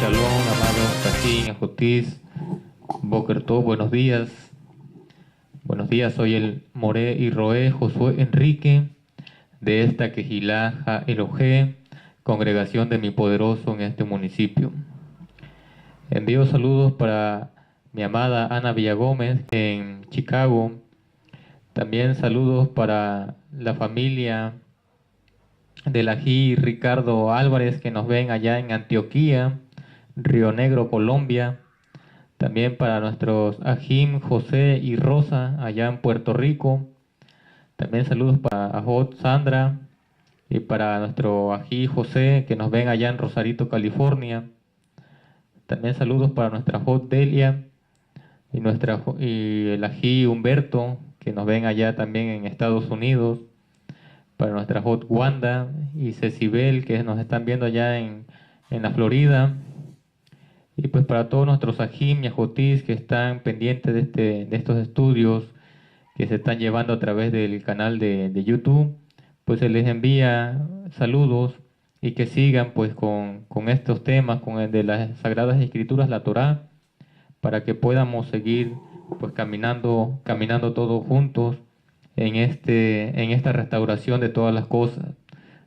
Shalom, amado Sahim, Ajotiz, Boker Tov, buenos días. Buenos días, soy el Moré y Roé Josué Enrique, de esta Quejilá Ha Elohé, congregación de mi poderoso en este municipio. Envío saludos para mi amada Ana Villagómez en Chicago. También saludos para la familia del ají Ricardo Álvarez que nos ven allá en Antioquía, Río Negro, Colombia. También para nuestros ajim José y Rosa allá en Puerto Rico. También saludos para Ajot Sandra y para nuestro ají José que nos ven allá en Rosarito, California. También saludos para nuestra Ajot Delia y el ají Humberto que nos ven allá también en Estados Unidos. Para nuestra Ajot Wanda y Cecibel que nos están viendo allá en la Florida. Y pues para todos nuestros ajim y ajotis que están pendientes de estos estudios que se están llevando a través del canal de YouTube, pues se les envía saludos y que sigan pues con estos temas, con el de las Sagradas Escrituras, la Torá, para que podamos seguir pues caminando todos juntos en esta restauración de todas las cosas.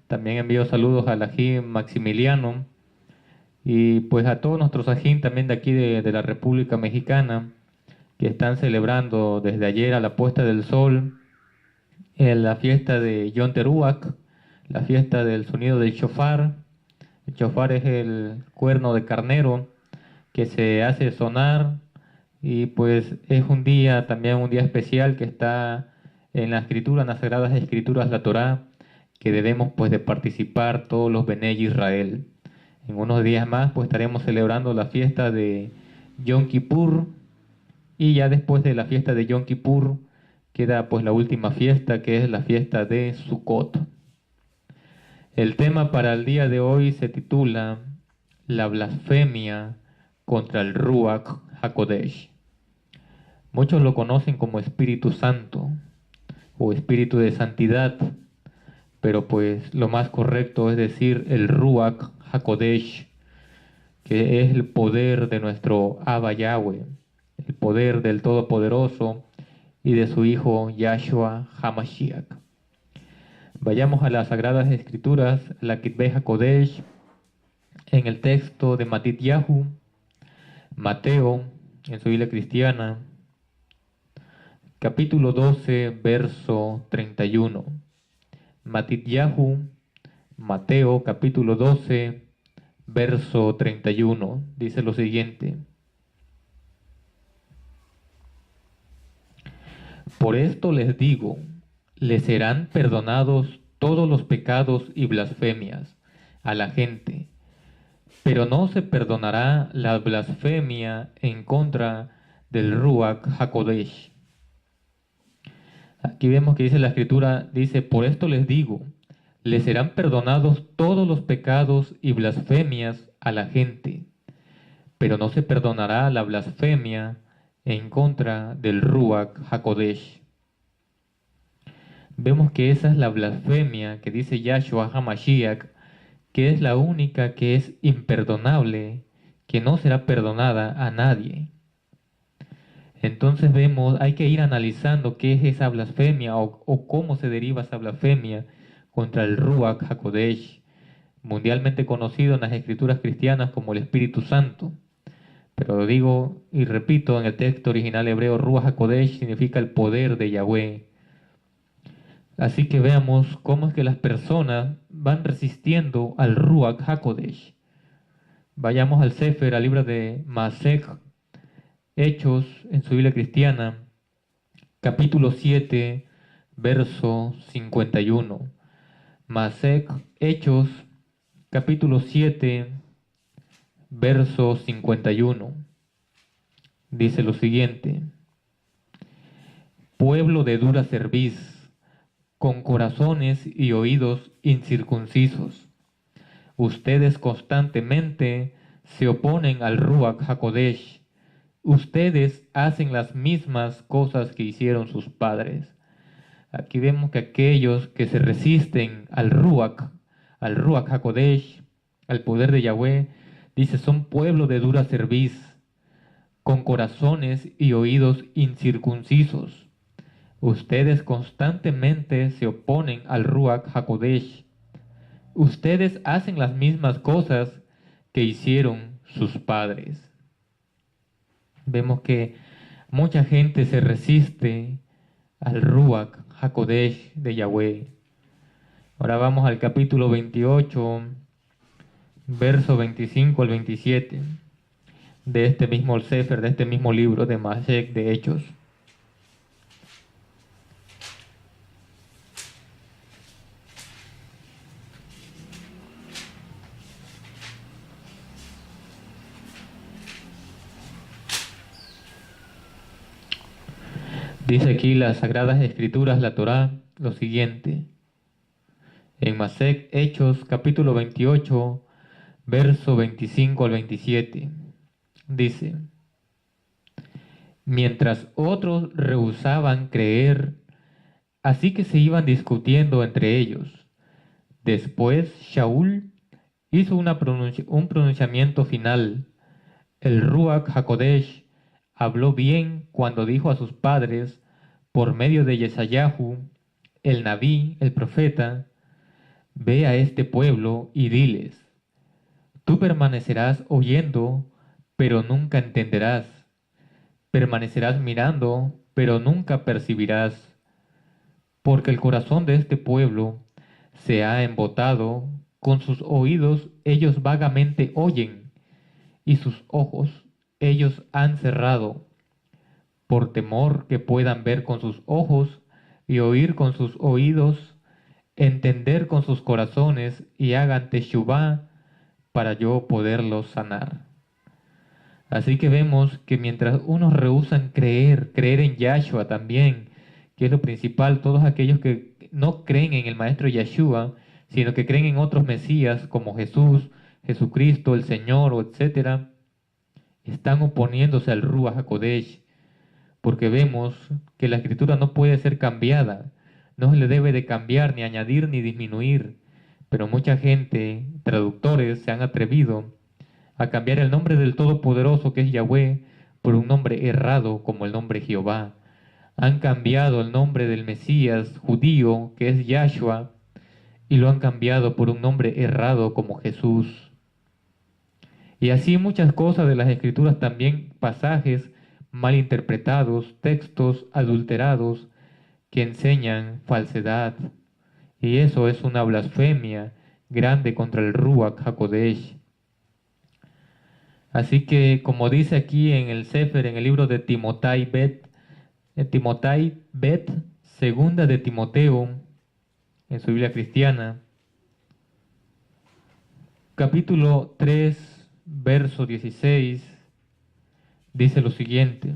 También envío saludos al ajim Maximiliano, y pues a todos nuestros ajín también de aquí de la República Mexicana, que están celebrando desde ayer a la puesta del sol la fiesta de Yom Teruach, la fiesta del sonido del shofar. El shofar es el cuerno de carnero que se hace sonar, y pues es también un día especial que está en la escritura, en las Sagradas Escrituras, la Torá, que debemos pues de participar todos los Benei Israel. En unos días más pues estaremos celebrando la fiesta de Yom Kippur, y ya después de la fiesta de Yom Kippur queda pues la última fiesta, que es la fiesta de Sukkot. El tema para el día de hoy se titula La blasfemia contra el Ruach HaKodesh. Muchos lo conocen como Espíritu Santo o Espíritu de Santidad, pero pues lo más correcto es decir el Ruach HaKodesh, que es el poder de nuestro Abba Yahweh, el poder del Todopoderoso y de su Hijo Yahshua HaMashiach. Vayamos a las Sagradas Escrituras, la Kitbei HaKodesh, en el texto de Matityahu, Mateo, en su Biblia cristiana, capítulo 12, verso 31. Matityahu, Mateo, capítulo 12, verso 31, dice lo siguiente: Por esto les digo, les serán perdonados todos los pecados y blasfemias a la gente, pero no se perdonará la blasfemia en contra del Ruach HaKodesh. Aquí vemos que dice la Escritura, dice, por esto les digo, les serán perdonados todos los pecados y blasfemias a la gente, pero no se perdonará la blasfemia en contra del Ruach HaKodesh. Vemos que esa es la blasfemia que dice Yahshua HaMashiach, que es la única que es imperdonable, que no será perdonada a nadie. Entonces vemos, hay que ir analizando qué es esa blasfemia o cómo se deriva esa blasfemia contra el Ruach HaKodesh, mundialmente conocido en las escrituras cristianas como el Espíritu Santo. Pero digo y repito, en el texto original hebreo, Ruach HaKodesh significa el poder de Yahweh. Así que veamos cómo es que las personas van resistiendo al Ruach HaKodesh. Vayamos al Sefer, al libro de Masech, Hechos, en su Biblia cristiana, capítulo 7, verso 51. Masech, Hechos, capítulo 7, verso 51. Dice lo siguiente: Pueblo de dura cerviz, con corazones y oídos incircuncisos, ustedes constantemente se oponen al Ruach HaKodesh. Ustedes hacen las mismas cosas que hicieron sus padres. Aquí vemos que aquellos que se resisten al Ruach HaKodesh, al poder de Yahweh, Dice, son pueblo de dura cerviz, con corazones y oídos incircuncisos. Ustedes constantemente se oponen al Ruach HaKodesh. Ustedes hacen las mismas cosas que hicieron sus padres. Vemos que mucha gente se resiste al Ruach HaKodesh de Yahweh. Ahora vamos al capítulo 28, verso 25 al 27 de este mismo Sefer, de este mismo libro de Masek de Hechos. Dice aquí las Sagradas Escrituras, la Torá, lo siguiente. En Masek Hechos, capítulo 28, verso 25 al 27. Dice, mientras otros rehusaban creer, así que se iban discutiendo entre ellos. Después Shaul hizo un pronunciamiento final. El Ruach HaKodesh habló bien cuando dijo a sus padres, por medio de Yesayahu, el Nabí, el profeta, ve a este pueblo y diles, tú permanecerás oyendo, pero nunca entenderás. Permanecerás mirando, pero nunca percibirás. Porque el corazón de este pueblo se ha embotado, con sus oídos ellos vagamente oyen, y sus ojos ellos han cerrado, por temor que puedan ver con sus ojos y oír con sus oídos, entender con sus corazones y hagan teshuvá para yo poderlos sanar. Así que vemos que mientras unos rehúsan creer en Yahshua también, que es lo principal, todos aquellos que no creen en el Maestro Yahshua, sino que creen en otros Mesías como Jesús, Jesucristo, el Señor, o etcétera, están oponiéndose al Ruach HaKodesh, porque vemos que la Escritura no puede ser cambiada, no se le debe de cambiar, ni añadir, ni disminuir, pero mucha gente, traductores, se han atrevido a cambiar el nombre del Todopoderoso, que es Yahweh, por un nombre errado como el nombre Jehová. Han cambiado el nombre del Mesías judío, que es Yahshua, y lo han cambiado por un nombre errado como Jesús. Y así muchas cosas de las Escrituras, también pasajes mal interpretados, textos adulterados que enseñan falsedad. Y eso es una blasfemia grande contra el Ruach HaKodesh. Así que, como dice aquí en el Sefer, en el libro de Timotei Bet, segunda de Timoteo, en su Biblia cristiana, capítulo 3, verso 16, dice lo siguiente.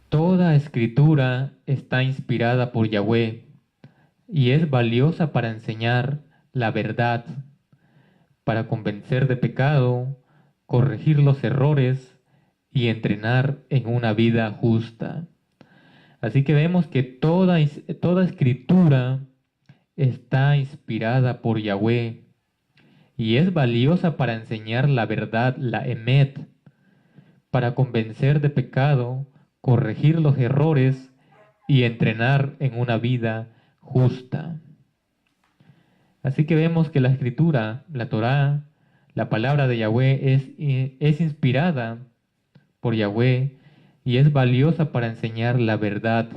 Toda escritura está inspirada por Yahweh y es valiosa para enseñar la verdad, para convencer de pecado, corregir los errores y entrenar en una vida justa. Así que vemos que toda escritura está inspirada por Yahweh y es valiosa para enseñar la verdad, la emet, para convencer de pecado, corregir los errores y entrenar en una vida justa. Así que vemos que la escritura, la Torá, la palabra de Yahweh es inspirada por Yahweh y es valiosa para enseñar la verdad.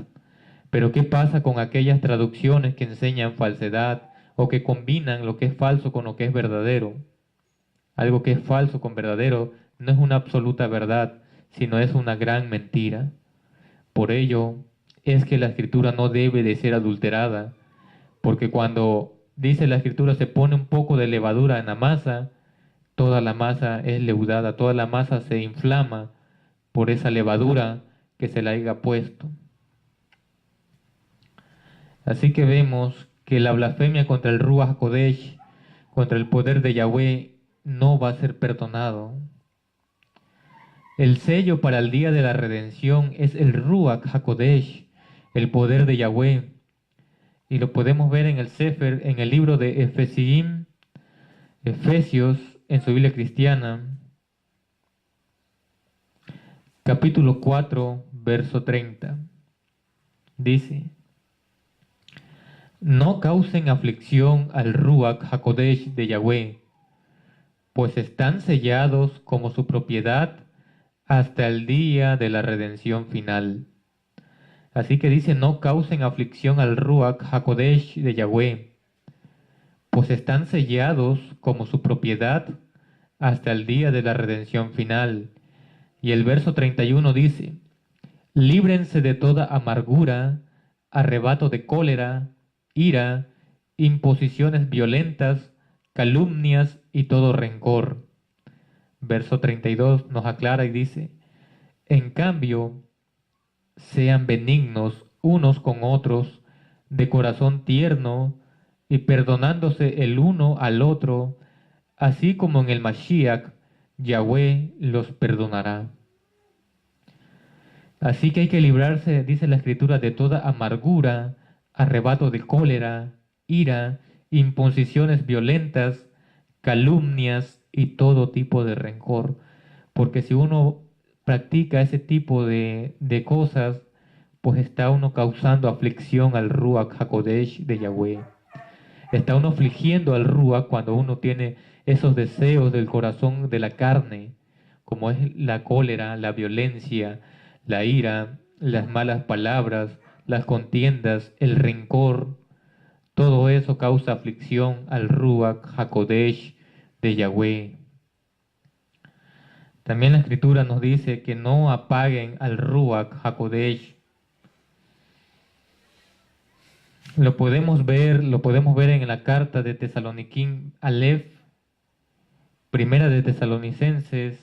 Pero ¿qué pasa con aquellas traducciones que enseñan falsedad o que combinan lo que es falso con lo que es verdadero? Algo que es falso con verdadero no es una absoluta verdad, sino es una gran mentira. Por ello es que la escritura no debe de ser adulterada, porque cuando dice la escritura se pone un poco de levadura en la masa, toda la masa es leudada, toda la masa se inflama por esa levadura que se le haya puesto. Así que vemos que la blasfemia contra el Ruach HaKodesh, contra el poder de Yahweh, no va a ser perdonado. El sello para el día de la redención es el Ruach HaKodesh, el poder de Yahweh. y lo podemos ver en el Sefer, en el libro de Efesios, en su Biblia cristiana, capítulo 4, verso 30. Dice: no causen aflicción al Ruach HaKodesh de Yahweh, pues están sellados como su propiedad hasta el día de la redención final. Así que dice: no causen aflicción al Ruach HaKodesh de Yahweh, pues están sellados como su propiedad hasta el día de la redención final. Y el verso 31 dice: líbrense de toda amargura, arrebato de cólera, ira, imposiciones violentas, calumnias y todo rencor. Verso 32 nos aclara y dice: en cambio, sean benignos unos con otros, de corazón tierno, y perdonándose el uno al otro, así como en el Mashiach, Yahweh los perdonará. Así que hay que librarse, dice la Escritura, de toda amargura, arrebato de cólera, ira, imposiciones violentas, calumnias y todo tipo de rencor. Porque si uno practica ese tipo de cosas, pues está uno causando aflicción al Ruach HaKodesh de Yahweh. Está uno afligiendo al Ruach cuando uno tiene esos deseos del corazón de la carne, como es la cólera, la violencia, la ira, las malas palabras, las contiendas, el rencor. Todo eso causa aflicción al Ruach HaKodesh de Yahweh. También la Escritura nos dice que no apaguen al Ruach HaKodesh. Lo podemos ver en la carta de Tesaloniquín Aleph, primera de Tesalonicenses,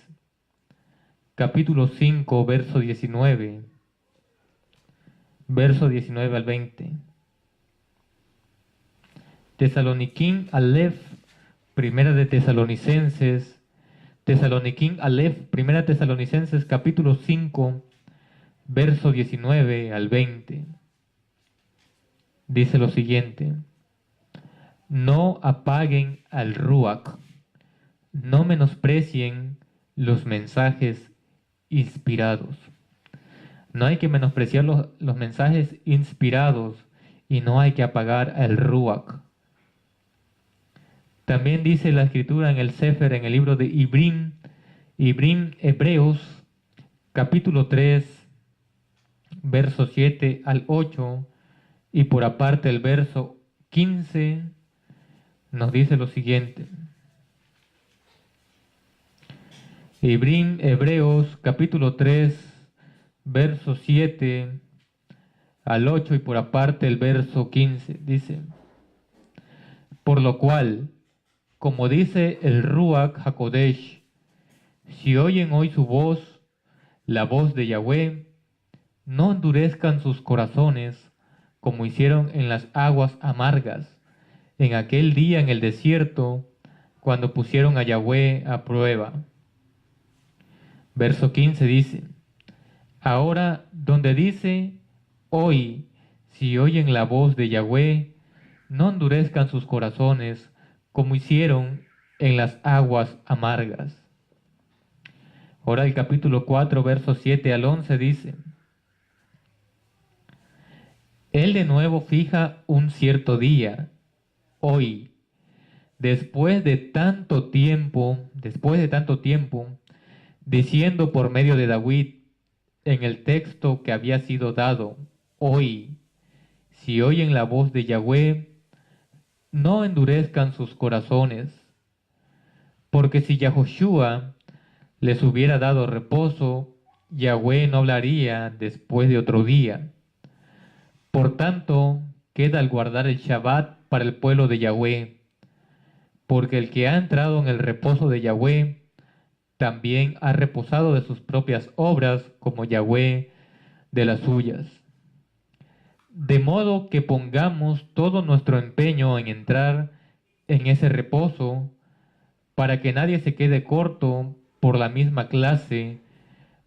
capítulo 5, verso 19 al 20. Tesaloniquín Aleph, primera de Tesaloniquín Aleph, primera Tesalonicenses, capítulo 5, verso 19 al 20. Dice lo siguiente: no apaguen al Ruach, no menosprecien los mensajes inspirados. No hay que menospreciar los mensajes inspirados y no hay que apagar al Ruach. También dice la Escritura en el Sefer, en el libro de Ibrim Hebreos, capítulo 3, verso 7 al 8, y por aparte el verso 15, nos dice lo siguiente. Hebreos capítulo 3, verso 7 al 8 y por aparte el verso 15, dice: por lo cual, como dice el Ruach HaKodesh, si oyen hoy su voz, la voz de Yahweh, no endurezcan sus corazones como hicieron en las aguas amargas, en aquel día en el desierto, cuando pusieron a Yahweh a prueba. Verso 15 dice: ahora donde dice, hoy, si oyen la voz de Yahweh, no endurezcan sus corazones como hicieron en las aguas amargas. Ahora el capítulo 4, versos 7 al 11 dice: él de nuevo fija un cierto día, hoy, después de tanto tiempo, diciendo por medio de David en el texto que había sido dado: hoy, si oyen la voz de Yahweh, no endurezcan sus corazones, porque si Yahoshua les hubiera dado reposo, Yahweh no hablaría después de otro día. Por tanto, queda al guardar el Shabbat para el pueblo de Yahweh, porque el que ha entrado en el reposo de Yahweh, también ha reposado de sus propias obras, como Yahweh de las suyas. De modo que pongamos todo nuestro empeño en entrar en ese reposo, para que nadie se quede corto por la misma clase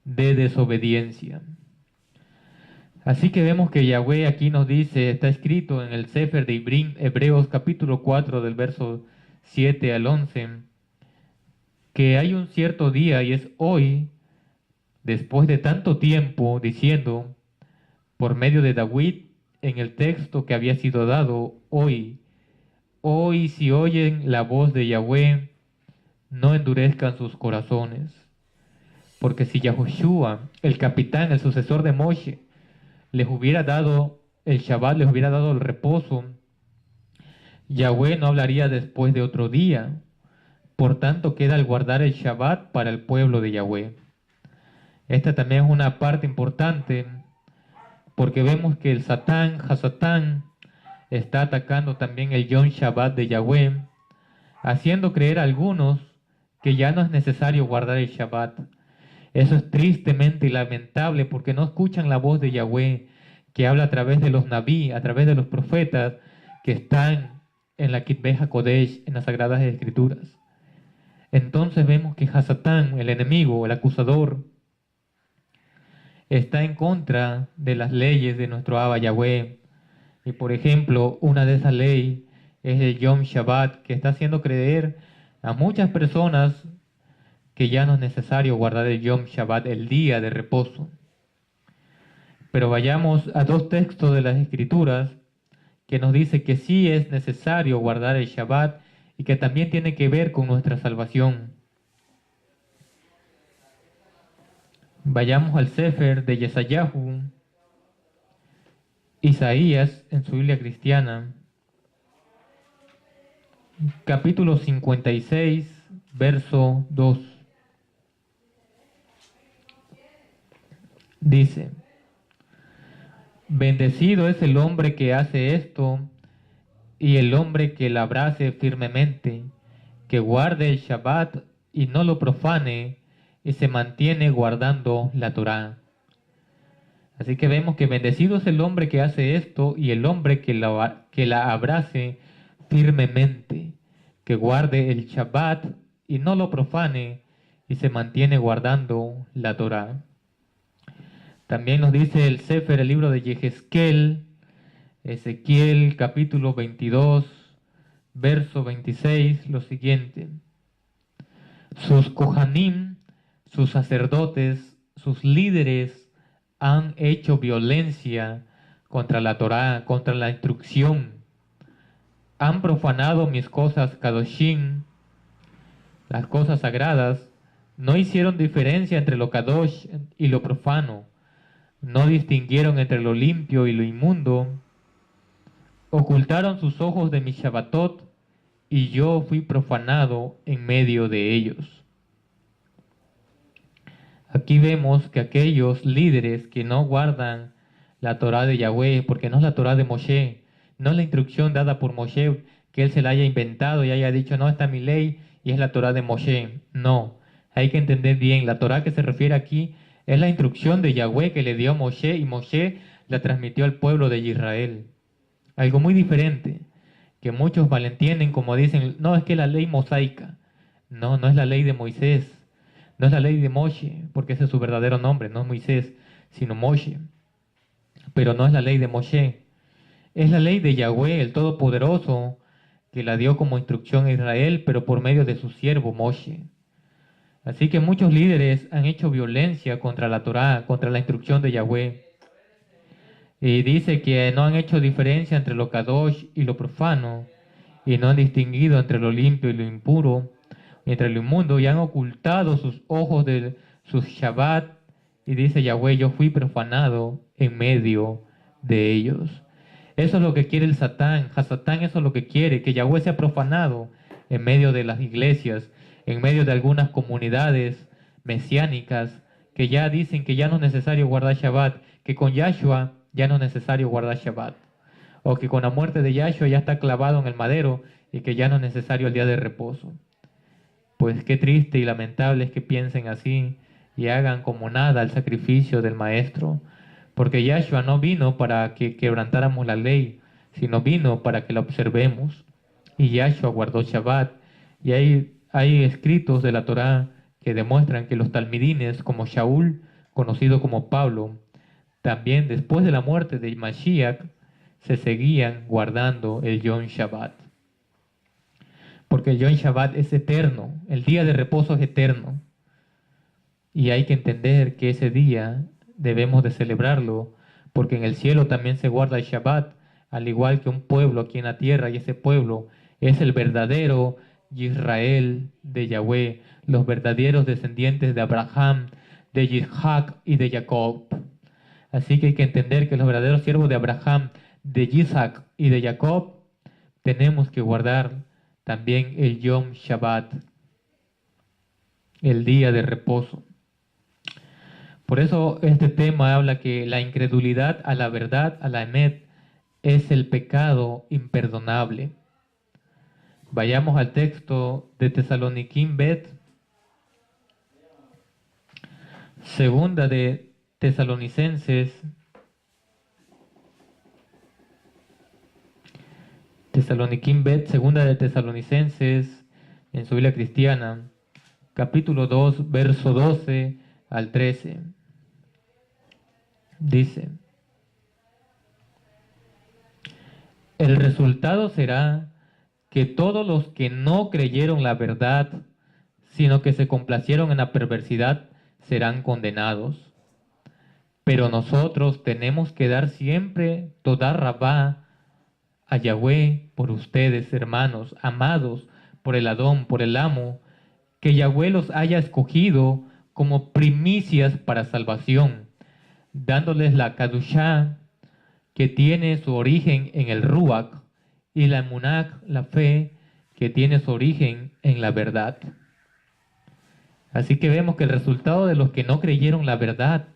de desobediencia. Así que vemos que Yahweh aquí nos dice, está escrito en el Sefer de Hebreos capítulo 4 del verso 7 al 11, que hay un cierto día y es hoy, después de tanto tiempo, diciendo, por medio de David, en el texto que había sido dado hoy si oyen la voz de Yahweh, no endurezcan sus corazones. Porque si Yahushua, el capitán, el sucesor de Moshe, les hubiera dado el Shabbat, les hubiera dado el reposo, Yahweh no hablaría después de otro día. Por tanto, queda el guardar el Shabbat para el pueblo de Yahweh. Esta también es una parte importante porque vemos que el Hasatán, está atacando también el Yom Shabbat de Yahweh, haciendo creer a algunos que ya no es necesario guardar el Shabbat. Eso es tristemente lamentable porque no escuchan la voz de Yahweh, que habla a través de los Nabí, a través de los profetas que están en la Kitbe HaKodesh, en las Sagradas Escrituras. Entonces vemos que Hasatán, el enemigo, el acusador, está en contra de las leyes de nuestro Abba Yahweh. Y por ejemplo, una de esas leyes es el Yom Shabbat, que está haciendo creer a muchas personas que ya no es necesario guardar el Yom Shabbat, el día de reposo. Pero vayamos a dos textos de las Escrituras que nos dice que sí es necesario guardar el Shabbat y que también tiene que ver con nuestra salvación. Vayamos al Sefer de Yesayahu, Isaías en su Biblia cristiana, capítulo 56, verso 2. Dice, bendecido es el hombre que hace esto y el hombre que la abrace firmemente, que guarde el Shabbat y no lo profane y se mantiene guardando la Torá. Así que vemos que bendecido es el hombre que hace esto y el hombre que la abrace firmemente, que guarde el Shabbat y no lo profane y se mantiene guardando la Torá. También nos dice el Sefer, el libro de Yehezkel, Ezequiel capítulo 22, verso 26, lo siguiente. Sus Kohanim, sus sacerdotes, sus líderes han hecho violencia contra la Torá, contra la instrucción. Han profanado mis cosas Kadoshim, las cosas sagradas. No hicieron diferencia entre lo Kadosh y lo profano. No distinguieron entre lo limpio y lo inmundo. Ocultaron sus ojos de mi Shabbatot y yo fui profanado en medio de ellos. Aquí vemos que aquellos líderes que no guardan la Torá de Yahweh, porque no es la Torá de Moshe, no es la instrucción dada por Moshe, que él se la haya inventado y haya dicho, no, esta es mi ley y es la Torá de Moshe. No, hay que entender bien, la Torá que se refiere aquí es la instrucción de Yahweh que le dio a Moshe y Moshe la transmitió al pueblo de Israel. Algo muy diferente, que muchos malentienden como dicen, no, es que la ley mosaica. No, no es la ley de Moisés. No es la ley de Moshe, porque ese es su verdadero nombre, no es Moisés, sino Moshe. Pero no es la ley de Moshe. Es la ley de Yahweh, el Todopoderoso, que la dio como instrucción a Israel, pero por medio de su siervo Moshe. Así que muchos líderes han hecho violencia contra la Torá, contra la instrucción de Yahweh. Y dice que no han hecho diferencia entre lo kadosh y lo profano, y no han distinguido entre lo limpio y lo impuro, y entre lo inmundo, y han ocultado sus ojos de sus Shabbat, y dice Yahweh, yo fui profanado en medio de ellos. Eso es lo que quiere el Hasatán, eso es lo que quiere, que Yahweh sea profanado en medio de las iglesias, en medio de algunas comunidades mesiánicas, que ya dicen que ya no es necesario guardar Shabbat, que con Yahshua ya no es necesario guardar Shabbat, o que con la muerte de Yahshua ya está clavado en el madero y que ya no es necesario el día de reposo. Pues qué triste y lamentable es que piensen así y hagan como nada el sacrificio del Maestro, porque Yahshua no vino para que quebrantáramos la ley, sino vino para que la observemos. Y Yahshua guardó Shabbat, y hay escritos de la Torá que demuestran que los talmidines, como Shaul, conocido como Pablo, también después de la muerte de Mashiach, se seguían guardando el Yom Shabbat. Porque el Yom Shabbat es eterno, el día de reposo es eterno. Y hay que entender que ese día debemos de celebrarlo, porque en el cielo también se guarda el Shabbat, al igual que un pueblo aquí en la tierra, y ese pueblo es el verdadero Israel de Yahweh, los verdaderos descendientes de Abraham, de Isaac y de Jacob. Así que hay que entender que los verdaderos siervos de Abraham, de Isaac y de Jacob, tenemos que guardar también el Yom Shabbat, el día de reposo. Por eso este tema habla que la incredulidad a la verdad, a la emet, es el pecado imperdonable. Vayamos al texto de Tesaloniquín Bet, segunda de Tesalonicenses, Tesaloniquín Bet, segunda de Tesalonicenses, en su Biblia cristiana, capítulo 2, verso 12 al 13. Dice: el resultado será que todos los que no creyeron la verdad, sino que se complacieron en la perversidad, serán condenados. Pero nosotros tenemos que dar siempre toda rabá a Yahweh por ustedes, hermanos, amados por el Adón, por el Amo, que Yahweh los haya escogido como primicias para salvación, dándoles la Kadushá, que tiene su origen en el Ruach, y la Emunach, la fe, que tiene su origen en la verdad. Así que vemos que el resultado de los que no creyeron la verdad,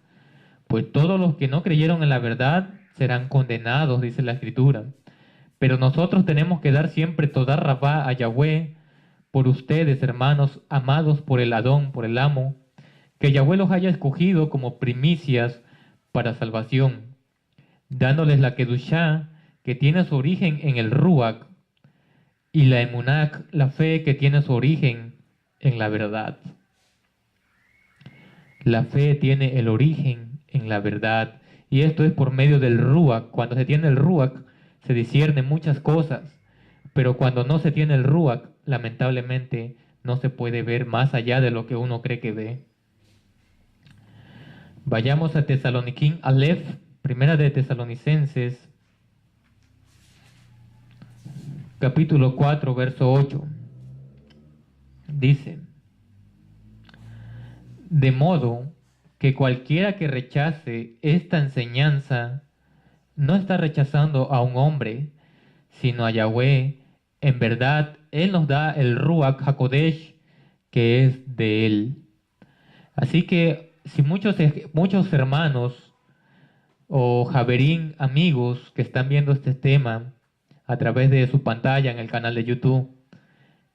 pues todos los que no creyeron en la verdad serán condenados, dice la Escritura. Pero nosotros tenemos que dar siempre toda rabá a Yahweh por ustedes, hermanos, amados por el Adón, por el Amo, que Yahweh los haya escogido como primicias para salvación, dándoles la Kedushá, que tiene su origen en el Ruach, y la Emunach, la fe, que tiene su origen en la verdad. La fe tiene el origen en la verdad, y esto es por medio del Ruach. Cuando se tiene el Ruach, se disciernen muchas cosas, pero cuando no se tiene el Ruach, lamentablemente no se puede ver más allá de lo que uno cree que ve. Vayamos a Tesaloniquín Aleph, primera de Tesalonicenses, capítulo 4, verso 8. Dice: de modo que cualquiera que rechace esta enseñanza no está rechazando a un hombre, sino a Yahweh. En verdad, Él nos da el Ruach HaKodesh, que es de Él. Así que si muchos hermanos o Javerín, amigos que están viendo este tema a través de su pantalla en el canal de YouTube,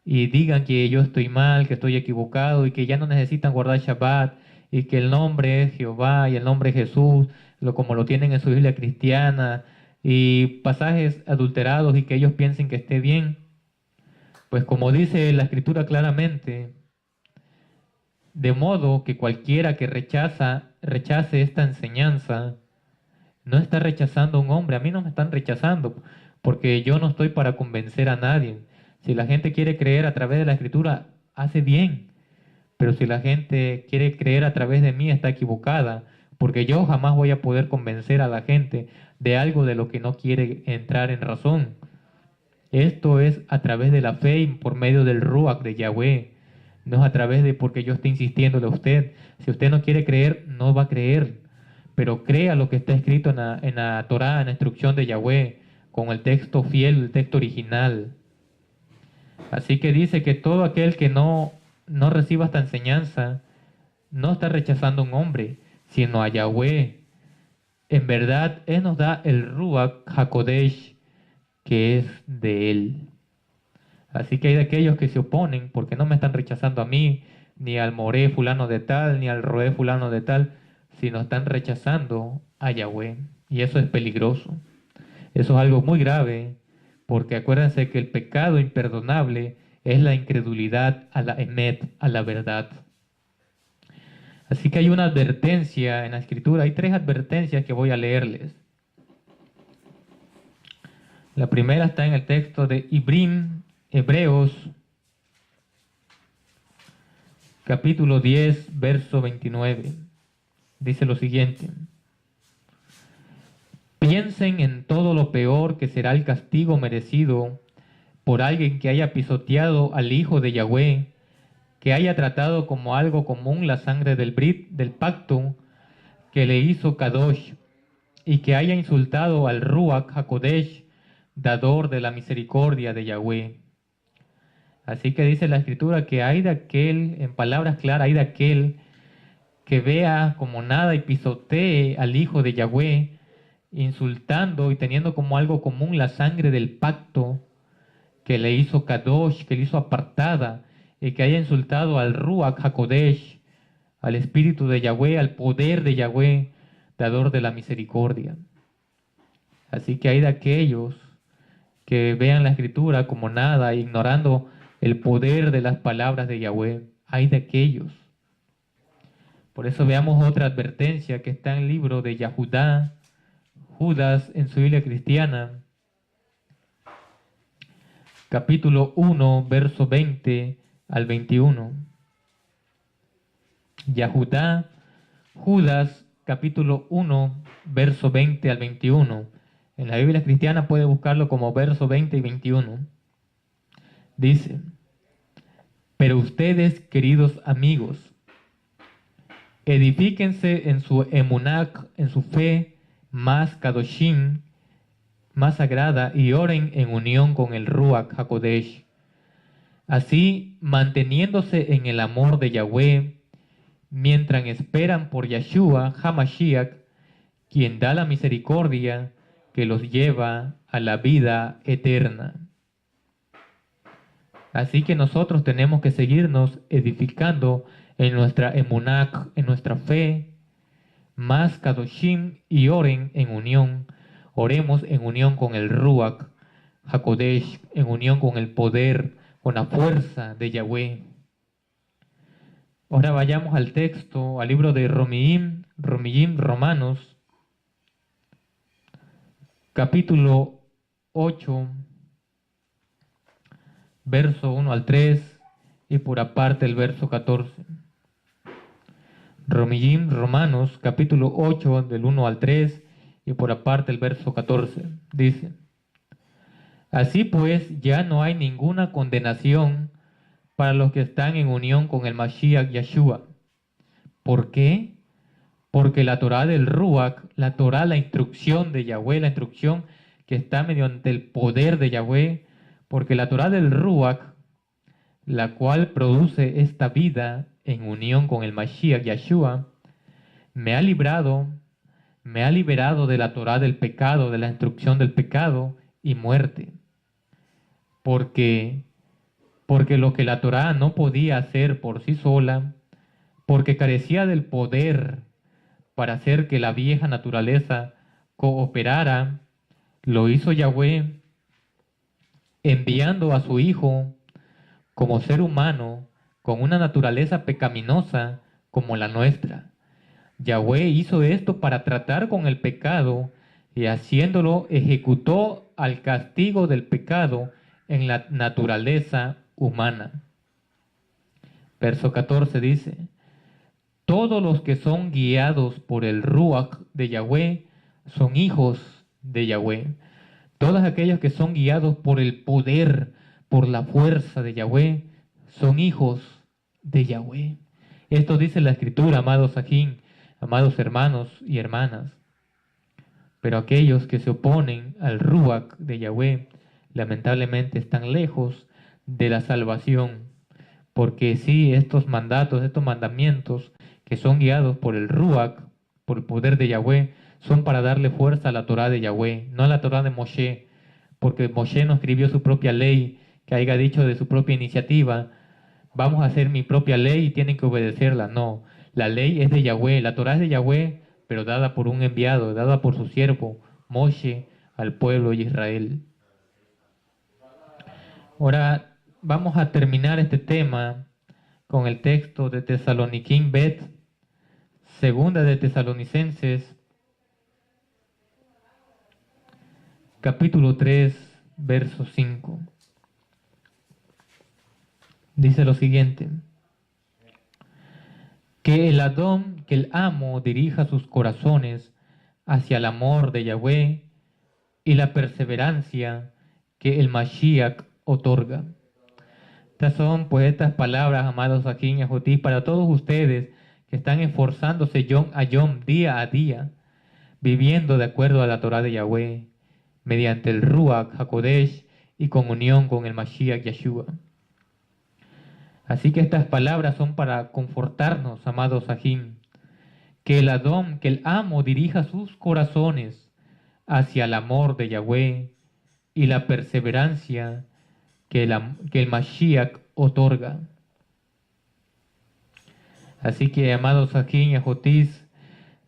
y digan que yo estoy mal, que estoy equivocado y que ya no necesitan guardar Shabbat y que el nombre es Jehová y el nombre es Jesús, como lo tienen en su Biblia cristiana, y pasajes adulterados y que ellos piensen que esté bien, pues como dice la Escritura claramente, de modo que cualquiera que rechace esta enseñanza, no está rechazando a un hombre. A mí no me están rechazando, porque yo no estoy para convencer a nadie. Si la gente quiere creer a través de la Escritura, hace bien. Pero si la gente quiere creer a través de mí, está equivocada, porque yo jamás voy a poder convencer a la gente de algo de lo que no quiere entrar en razón. Esto es a través de la fe y por medio del Ruach de Yahweh. No es a través de porque yo esté insistiéndole a usted. Si usted no quiere creer, no va a creer. Pero crea lo que está escrito en la Torá, en la instrucción de Yahweh, con el texto fiel, el texto original. Así que dice que todo aquel que no reciba esta enseñanza, no está rechazando a un hombre, sino a Yahweh. En verdad, Él nos da el Ruach HaKodesh, que es de Él. Así que hay de aquellos que se oponen porque no me están rechazando a mí, ni al Moré fulano de tal, ni al Roé fulano de tal, sino están rechazando a Yahweh. Y eso es peligroso. Eso es algo muy grave, porque acuérdense que el pecado imperdonable es la incredulidad a la emet, a la verdad. Así que hay una advertencia en la Escritura, hay 3 advertencias que voy a leerles. La primera está en el texto de Hebreos, capítulo 10, verso 29. Dice lo siguiente: piensen en todo lo peor que será el castigo merecido por alguien que haya pisoteado al Hijo de Yahweh, que haya tratado como algo común la sangre del Brit, del pacto que le hizo Kadosh, y que haya insultado al Ruach HaKodesh, dador de la misericordia de Yahweh. Así que dice la Escritura que hay de aquel, en palabras claras, hay de aquel que vea como nada y pisotee al Hijo de Yahweh, insultando y teniendo como algo común la sangre del pacto que le hizo Kadosh, que le hizo apartada, y que haya insultado al Ruach HaKodesh, al Espíritu de Yahweh, al poder de Yahweh, dador de la misericordia. Así que hay de aquellos que vean la Escritura como nada, ignorando el poder de las palabras de Yahweh. Hay de aquellos. Por eso veamos otra advertencia que está en el libro de Yahudá, Judas en su Biblia cristiana, capítulo 1, verso 20 al 21. Yahudá, Judas, capítulo 1, verso 20 al 21. En la Biblia cristiana puede buscarlo como verso 20 y 21. Dice: pero ustedes, queridos amigos, edifíquense en su emunach, en su fe más kadoshim, más sagrada, y oren en unión con el Ruach HaKodesh. Así, manteniéndose en el amor de Yahweh, mientras esperan por Yeshua HaMashiach, quien da la misericordia que los lleva a la vida eterna. Así que nosotros tenemos que seguirnos edificando en nuestra emunach, en nuestra fe, más kadoshim, y oren en unión. Oremos en unión con el Ruach HaKodesh, en unión con el poder, con la fuerza de Yahweh. Ahora vayamos al texto, al libro de Romanos, capítulo 8, verso 1 al 3, y por aparte el verso 14. Romanos, capítulo 8, del 1 al 3, y por aparte el verso 14. Dice: así pues, ya no hay ninguna condenación para los que están en unión con el Mashiach Yeshua. ¿Por qué? Porque la Torá del Ruach, la Torá, la instrucción de Yahweh, la instrucción que está mediante el poder de Yahweh, porque la Torá del Ruach, la cual produce esta vida en unión con el Mashiach Yeshua, me ha liberado de la Torá del pecado, de la instrucción del pecado y muerte. Porque lo que la Torá no podía hacer por sí sola, porque carecía del poder para hacer que la vieja naturaleza cooperara, lo hizo Yahweh enviando a su Hijo como ser humano con una naturaleza pecaminosa como la nuestra. Yahweh hizo esto para tratar con el pecado, y haciéndolo ejecutó al castigo del pecado en la naturaleza humana. Verso 14 dice: todos los que son guiados por el Ruach de Yahweh son hijos de Yahweh. Todos aquellos que son guiados por el poder, por la fuerza de Yahweh, son hijos de Yahweh. Esto dice la Escritura, amados Sajín, amados hermanos y hermanas. Pero aquellos que se oponen al Ruach de Yahweh, lamentablemente están lejos de la salvación. Porque sí, estos mandatos, estos mandamientos que son guiados por el Ruach, por el poder de Yahweh, son para darle fuerza a la Torá de Yahweh, no a la Torá de Moshe, porque Moshe no escribió su propia ley, que haya dicho de su propia iniciativa: vamos a hacer mi propia ley y tienen que obedecerla. No, la ley es de Yahweh, la Torá es de Yahweh, pero dada por un enviado, dada por su siervo, Moshe, al pueblo de Israel. Ahora vamos a terminar este tema con el texto de Tesaloniquín Bet, Segunda de Tesalonicenses, capítulo 3, verso 5. Dice lo siguiente: que el Adón, que el amo dirija sus corazones hacia el amor de Yahweh y la perseverancia que el Mashiach otorga. Estas son pues estas palabras, amados Ajín y Ajotis, para todos ustedes que están esforzándose yom a yom, día a día, viviendo de acuerdo a la Torah de Yahweh, mediante el Ruach HaKodesh y con unión con el Mashiach Yeshua. Así que estas palabras son para confortarnos, amados Ajín, que el Adón, que el amo dirija sus corazones hacia el amor de Yahweh y la perseverancia que el Mashiach otorga. Así que, amados Ajín y Ajotis,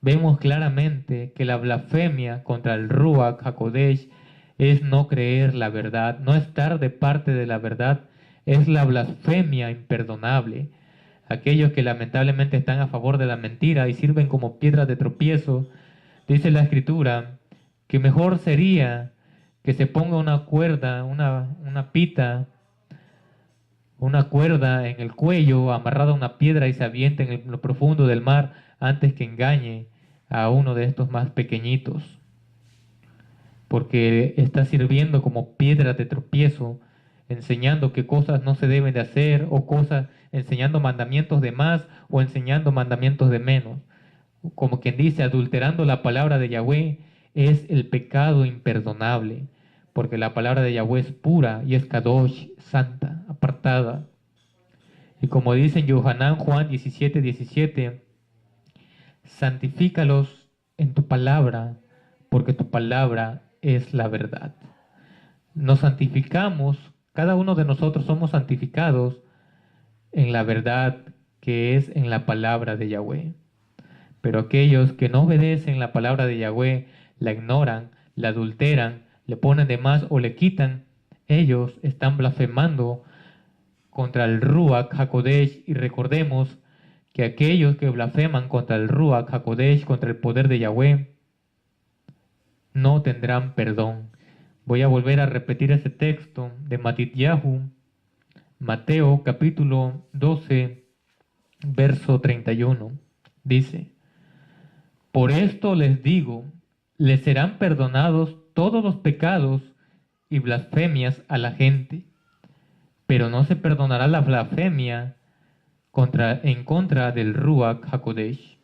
vemos claramente que la blasfemia contra el Ruach HaKodesh es no creer la verdad, no estar de parte de la verdad, es la blasfemia imperdonable. Aquellos que lamentablemente están a favor de la mentira y sirven como piedras de tropiezo, dice la Escritura, que mejor sería que se ponga una cuerda, una pita, una cuerda en el cuello, amarrada a una piedra y se aviente en lo profundo del mar antes que engañe a uno de estos más pequeñitos. Porque está sirviendo como piedra de tropiezo, enseñando que cosas no se deben de hacer, o cosas, enseñando mandamientos de más o enseñando mandamientos de menos. Como quien dice, adulterando la palabra de Yahweh es el pecado imperdonable, porque la palabra de Yahweh es pura y es kadosh, santa, apartada. Y como dice en Yohanan Juan 17:17, santifícalos en tu palabra, porque tu palabra es la verdad. Nos santificamos, cada uno de nosotros somos santificados en la verdad que es en la palabra de Yahweh. Pero aquellos que no obedecen la palabra de Yahweh, la ignoran, la adulteran, le ponen de más o le quitan, ellos están blasfemando contra el Ruach HaKodesh. Y recordemos que aquellos que blasfeman contra el Ruach HaKodesh, contra el poder de Yahweh, no tendrán perdón. Voy a volver a repetir ese texto de Matityahu, Mateo capítulo 12, verso 31. Dice: por esto les digo, les serán perdonados todos los pecados y blasfemias a la gente, pero no se perdonará la blasfemia en contra del Ruach HaKodesh.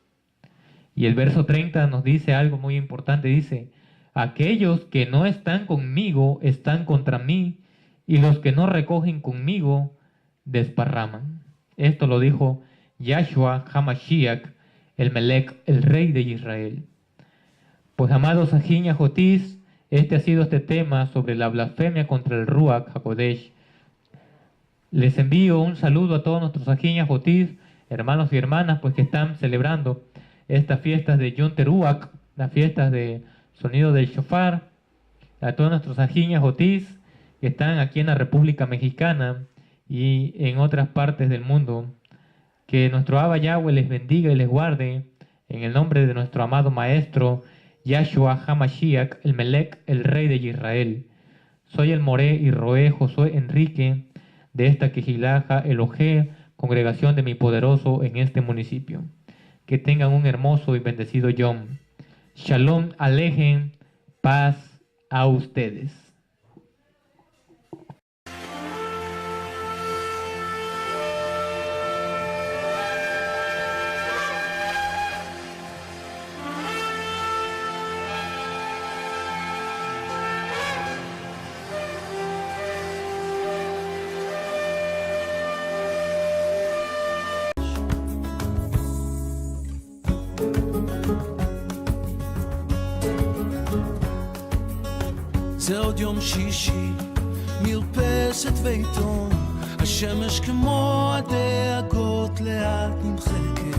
Y el verso 30 nos dice algo muy importante, dice: aquellos que no están conmigo están contra mí, y los que no recogen conmigo desparraman. Esto lo dijo Yahshua HaMashiach, el Melech, el Rey de Israel. Pues, amados Ajín y Ajotis, este ha sido este tema sobre la blasfemia contra el Ruach HaKodesh. Les envío un saludo a todos nuestros Ajín y Ajotis, hermanos y hermanas, pues que están celebrando estas fiestas de Yom Teruach, las fiestas de sonido del shofar, a todos nuestros Ajín y Ajotis que están aquí en la República Mexicana y en otras partes del mundo. Que nuestro Abba Yahweh les bendiga y les guarde, en el nombre de nuestro amado Maestro, Yahshua HaMashiach, el Melech, el Rey de Israel. Soy el Moré y Roé Josué Enrique, de esta Quejilaja Elohé, congregación de mi poderoso en este municipio. Que tengan un hermoso y bendecido Yom. Shalom Alejem, paz a ustedes. זה עוד יום שישי, מרפסת ועיתון, השמש כמו הדאגות לאט נמחקת.